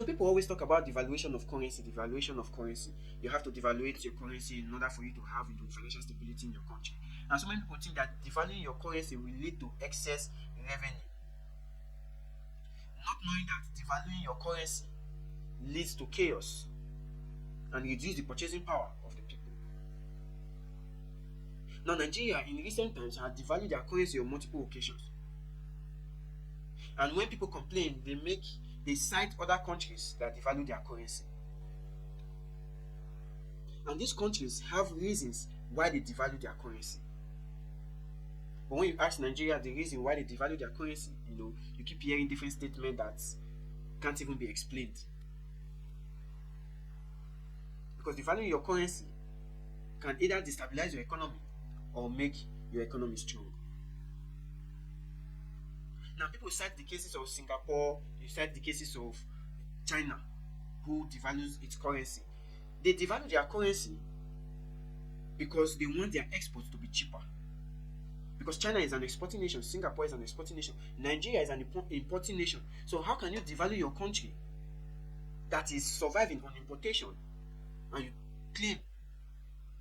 So people always talk about devaluation of currency, devaluation of currency. You have to devaluate your currency in order for you to have financial stability in your country. And so many people think that devaluing your currency will lead to excess revenue, not knowing that devaluing your currency leads to chaos and reduce the purchasing power of the people. Now, Nigeria in recent times has devalued their currency on multiple occasions. And when people complain, they cite other countries that devalue their currency. And these countries have reasons why they devalue their currency. But when you ask Nigeria the reason why they devalue their currency, you keep hearing different statements that can't even be explained. Because devaluing your currency can either destabilize your economy or make your economy strong. Now, people cite the cases of Singapore, they cite the cases of China, who devalues its currency. They devalue their currency because they want their exports to be cheaper. Because China is an exporting nation, Singapore is an exporting nation, Nigeria is an importing nation. So how can you devalue your country that is surviving on importation and you claim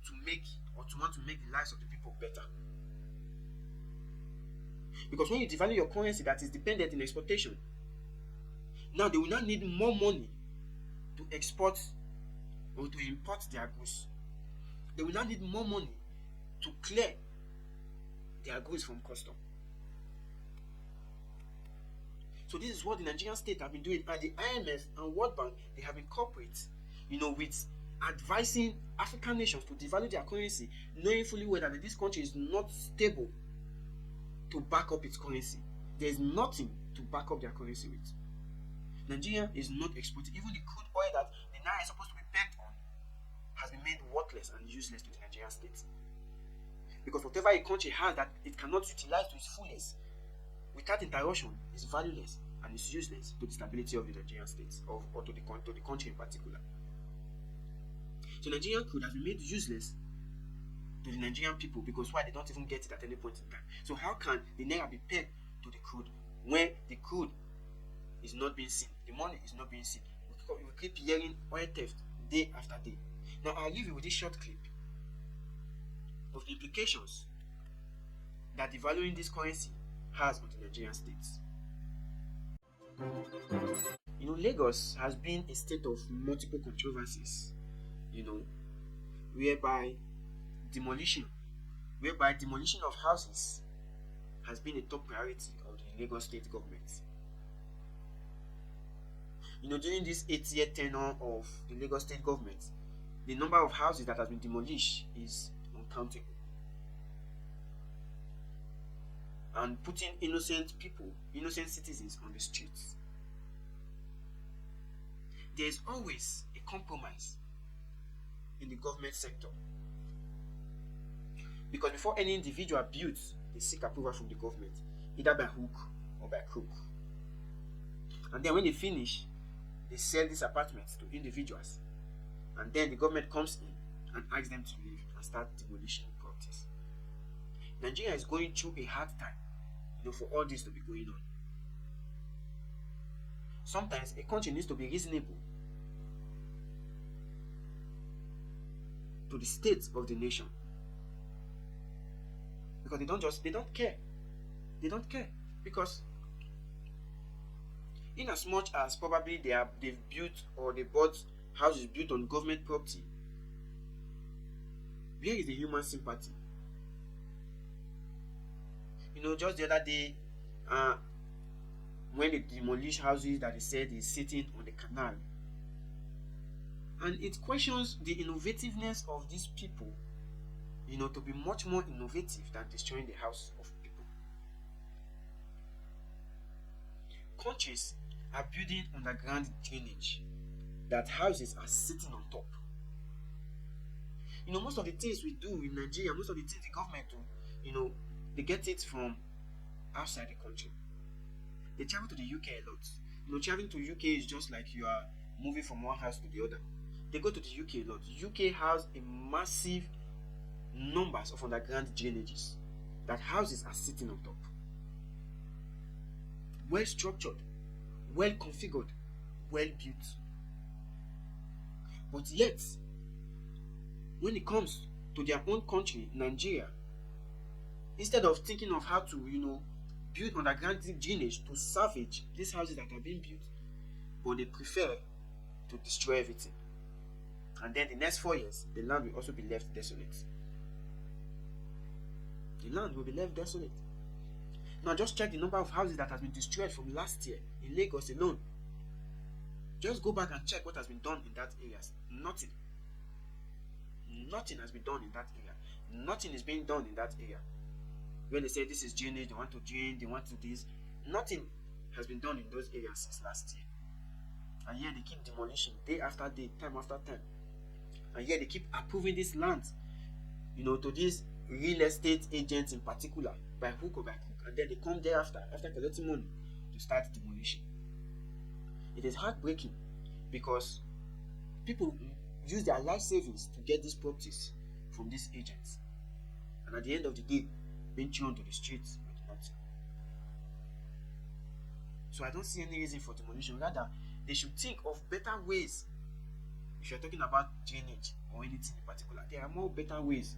to want to make the lives of the people better? Because when you devalue your currency that is dependent in exportation, now they will not need more money to export or to import their goods. They will not need more money to clear their goods from custom. So this is what the Nigerian state have been doing, and the IMF and World Bank, they have incorporated, with advising African nations to devalue their currency, knowing fully well that this country is not stable to back up its currency. There is nothing to back up their currency with. Nigeria is not exporting. Even the crude oil that the naira is supposed to be pegged on has been made worthless and useless to the Nigerian state. Because whatever a country has that it cannot utilize to its fullest, without interruption, is valueless and is useless to the stability of the Nigerian state or to the country in particular. So Nigerian crude has been made useless to the Nigerian people because why? They don't even get it at any point in time. So how can the naira be pegged to the crude when the crude is not being seen? The money is not being seen. We keep hearing oil theft day after day. Now I'll leave you with this short clip of the implications that devaluing this currency has on the Nigerian states. Lagos has been a state of multiple controversies, whereby demolition of houses has been a top priority of the Lagos state government. During this 8-year tenure of the Lagos state government, the number of houses that has been demolished is uncountable. And putting innocent citizens on the streets. There is always a compromise in the government sector. Because before any individual builds, they seek approval from the government, either by hook or by crook. And then when they finish, they sell these apartments to individuals. And then the government comes in and asks them to leave and start demolishing properties. Nigeria is going through a hard time, for all this to be going on. Sometimes a country needs to be reasonable to the state of the nation. Because they don't care. They don't care. Because in as much as probably they've built or they bought houses built on government property, where is the human sympathy? Just the other day, when they demolish houses that they said is sitting on the canal, and it questions the innovativeness of these people, to be much more innovative than destroying the house of people. Countries are building underground drainage that houses are sitting on top. Most of the things we do in Nigeria, most of the things the government do, they get it from outside the country. They travel to the UK a lot. Traveling to UK is just like you are moving from one house to the other. They go to the UK a lot. UK has a massive numbers of underground drainages that houses are sitting on top. Well structured, well configured, well built. But yet, when it comes to their own country, Nigeria, instead of thinking of how to, build underground drainage to salvage these houses that are being built, but they prefer to destroy everything. And then the next 4 years, the land will also be left desolate. The land will be left desolate. Now just check the number of houses that has been destroyed from last year in Lagos alone. Just go back and check what has been done in that area. Nothing. Nothing has been done in that area. Nothing is being done in that area. When they say this is drainage, they want to drain, they want to do this. Nothing has been done in those areas since last year. And yet they keep demolishing day after day, time after time. And yet they keep approving this land, to these real estate agents in particular, by hook or by crook. And then they come thereafter, after collecting money, to start demolition. It is heartbreaking because people use their life savings to get these properties from these agents. And at the end of the day, being thrown to the streets with nothing. So I don't see any reason for demolition. Rather, they should think of better ways. If you're talking about drainage or anything in particular, there are more better ways.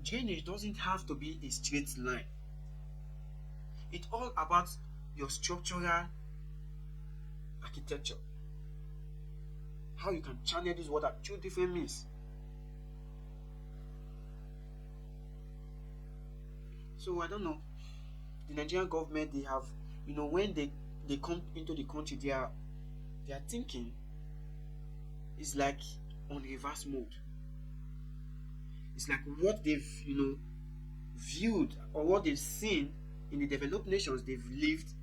Drainage doesn't have to be a straight line. It's all about your structural architecture. How you can channel this water through different means. So I don't know. The Nigerian government, they have, when they come into the country, their thinking is like on reverse mode. It's like what they've viewed or what they've seen in the developed nations they've lived.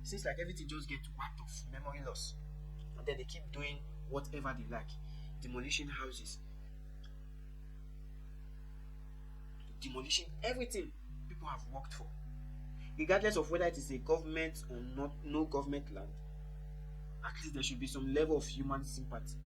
Seems like everything just gets wiped off, memory loss, and then they keep doing whatever they like, demolishing houses, demolishing everything people have worked for, regardless of whether it is a government or not, no government land. At least there should be some level of human sympathy.